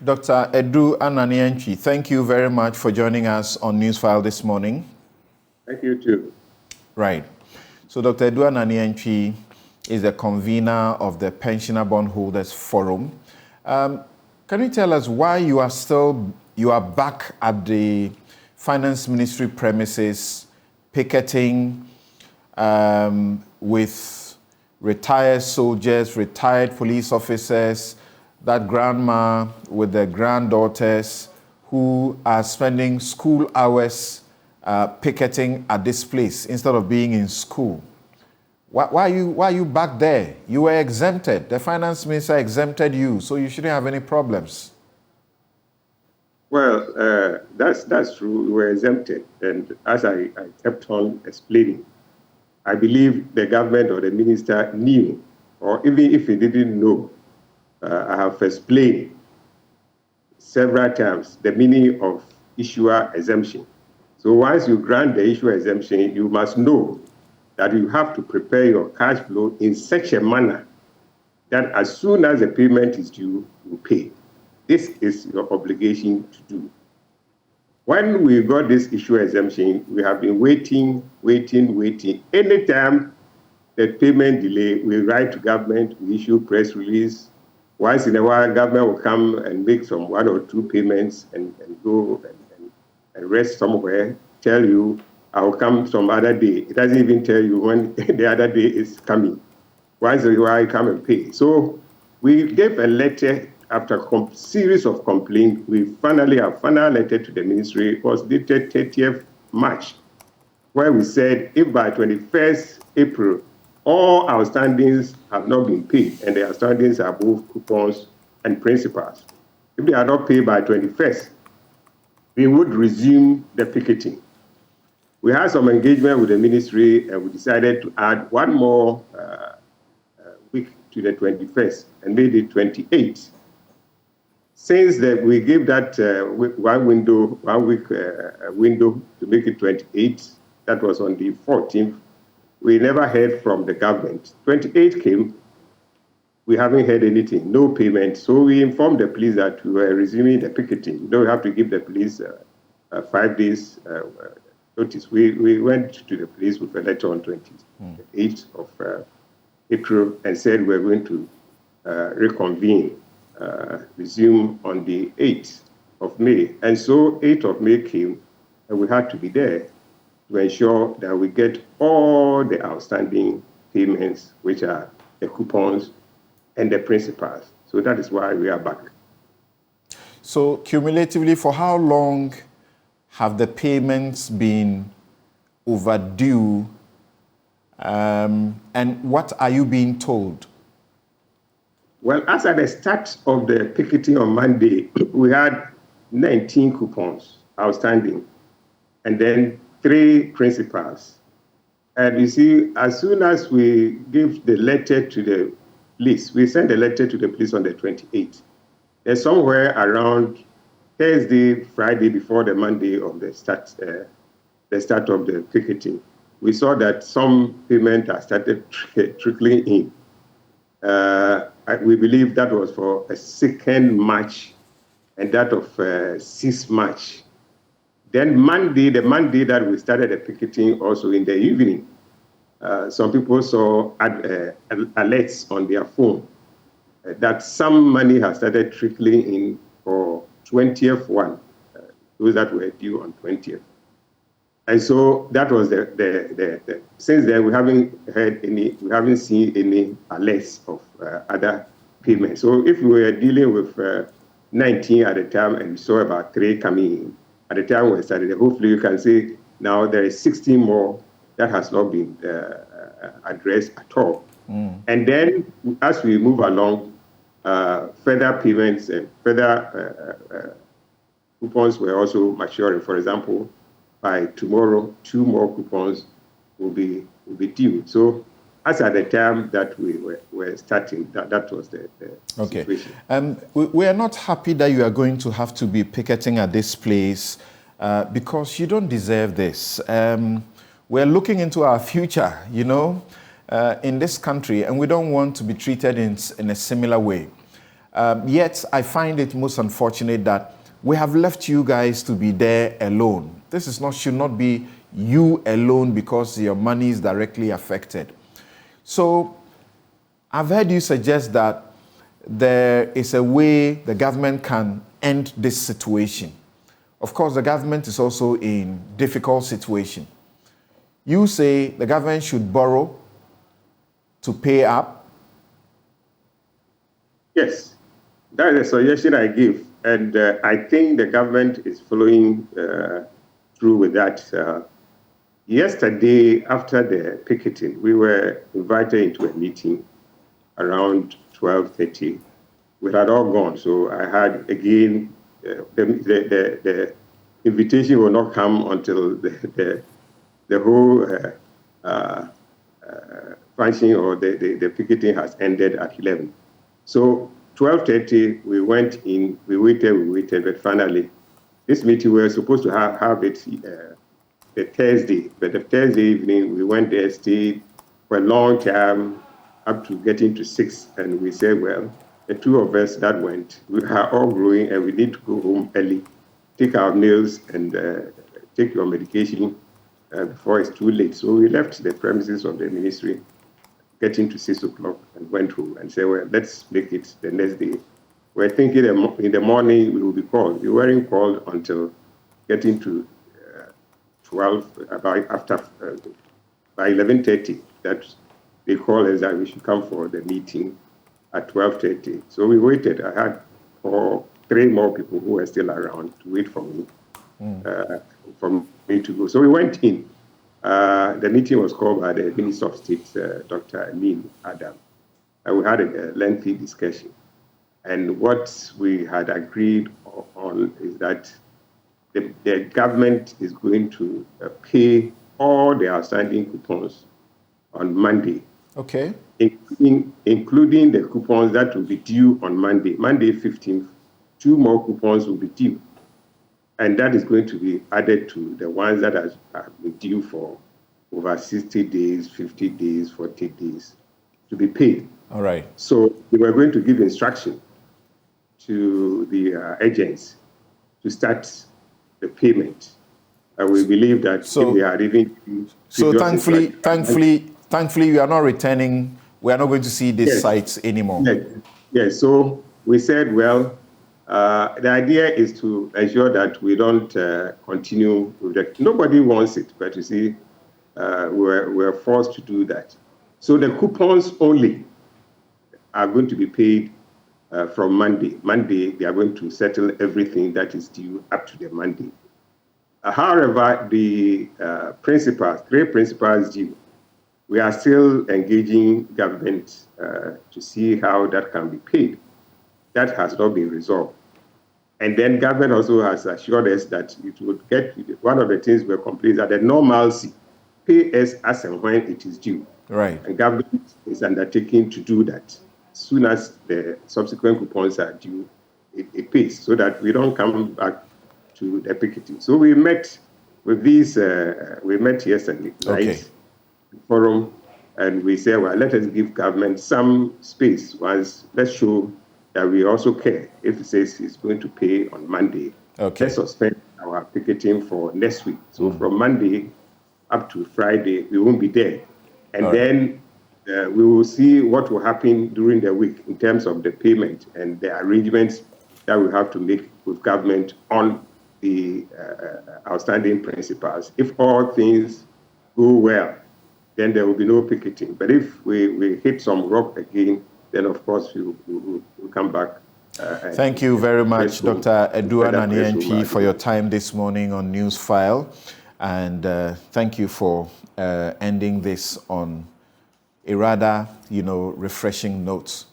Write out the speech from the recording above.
Dr. Anane Antwi, thank you very much for joining us on Newsfile this morning. Thank you too. Right. So Dr. Anane Antwi is the convener of the Pensioner Bondholders Forum. Can you tell us why you are back at the Finance Ministry premises picketing with retired soldiers, retired police officers, that grandma with the granddaughters who are spending school hours picketing at this place instead of being in school? Why are you back there? You were exempted. The finance minister exempted you, so you shouldn't have any problems. Well, that's true. We were exempted. And as I kept on explaining, I believe the government or the minister knew, or even if he didn't know, I have explained several times the meaning of issuer exemption. So once you grant the issuer exemption, you must know that you have to prepare your cash flow in such a manner that as soon as the payment is due, you pay. This is your obligation to do. When we got this issuer exemption, we have been waiting. Anytime the payment delay, we write to government, we issue press release. Once in a while, government will come and make some 1 or 2 payments and go and rest somewhere, tell you, I will come some other day. It doesn't even tell you when the other day is coming. Once in a while, come and pay. So we gave a letter after a series of complaints. We finally have a final letter to the ministry. It was dated 30th March, where we said if by 21st April, all outstandings have not been paid, and the outstandings are both coupons and principals. If they are not paid by 21st, we would resume the picketing. We had some engagement with the ministry, and we decided to add one more week to the 21st and made it 28. Since we gave that one week window to make it 28, that was on the 14th. We never heard from the government. 28 came, we haven't heard anything, no payment. So we informed the police that we were resuming the picketing. You don't have to give the police 5 days notice. We went to the police with a letter on 28th of April and said we're going to reconvene, resume on the 8th of May. And so 8th of May came, and we had to be there to ensure that we get all the outstanding payments, which are the coupons and the principals. So that is why we are back. So cumulatively, for how long have the payments been overdue, and what are you being told? Well, as at the start of the picketing on Monday, we had 19 coupons outstanding, and then 3 principals. And you see, as soon as we give the letter to the police, we send the letter to the police on the 28th. There's somewhere around Thursday, Friday, before the Monday of the start of the picketing, we saw that some payment has started trickling in. We believe that was for a 2nd March and that of 6th March. Then the Monday that we started the picketing, also in the evening, some people saw alerts on their phone that some money has started trickling in for 20th one, those that were due on 20th. And so that was since then we haven't seen any alerts of other payments. So if we were dealing with 19 at the time and we saw about 3 coming in, at the time we started, hopefully you can see now there is 16 more that has not been addressed at all. And then as we move along, further payments and further coupons were also maturing. For example, by tomorrow, 2 more coupons will be due. So as at the time that we were starting, that was the situation. We are not happy that you are going to have to be picketing at this place because you don't deserve this. We're looking into our future, in this country, and we don't want to be treated in a similar way. Yet, I find it most unfortunate that we have left you guys to be there alone. Should not be you alone because your money is directly affected. So, I've heard you suggest that there is a way the government can end this situation. Of course, the government is also in difficult situation. You say the government should borrow to pay up. Yes, that is a suggestion I give. And I think the government is following through with that. Yesterday, after the picketing, we were invited into a meeting around 12:30. We had all gone, so I had again the invitation will not come until the whole function or the picketing has ended at 11. So 12:30, we went in, we waited, but finally, this meeting we were supposed to have it the Thursday, but the Thursday evening, we went there, stayed for a long time, up to getting to 6, and we said, well, the two of us that went, we are all growing, and we need to go home early, take our meals, and take your medication before it's too late. So we left the premises of the ministry, getting to 6 o'clock, and went home and said, well, let's make it the next day. We're thinking in the morning we will be called. We weren't called until getting to 12, by 11:30, that they called us that we should come for the meeting at 12:30. So we waited. I had 3 more people who were still around to wait for me, for me to go. So we went in. The meeting was called by the Minister of State, Dr. Anane Antwi. We had a lengthy discussion. And what we had agreed on is that the government is going to pay all the outstanding coupons on Monday. Okay. Including the coupons that will be due on Monday. Monday 15th, 2 more coupons will be due. And that is going to be added to the ones that have been due for over 60 days, 50 days, 40 days to be paid. All right. So we were going to give instruction to the agents to start the payment. And we believe that if they are even... So thankfully, we are not returning. We are not going to see these sites anymore. Yes. So we said, well, the idea is to ensure that we don't continue with that. Nobody wants it, but you see, we're forced to do that. So the coupons only are going to be paid from Monday. Monday, they are going to settle everything that is due up to the Monday. However, the 3 principals due, we are still engaging government to see how that can be paid. That has not been resolved. And then government also has assured us that it would get, one of the things we're complaining that the normalcy, pay us as and when it is due. Right. And government is undertaking to do that. As soon as the subsequent coupons are due, it pays, so that we don't come back to the picketing. So we met with these, we met yesterday, right? Forum, and we said, well, let us give government some space. Let's show that we also care. If it says it's going to pay on Monday, let's suspend our picketing for next week. So from Monday up to Friday, we won't be there. And then we will see what will happen during the week in terms of the payment and the arrangements that we have to make with government on the outstanding principals. If all things go well, then there will be no picketing. But if we hit some rock again, then of course we'll come back. Thank you very much, Dr. Anane Antwi, for your time this morning on Newsfile. And thank you for ending this on a rather, refreshing note.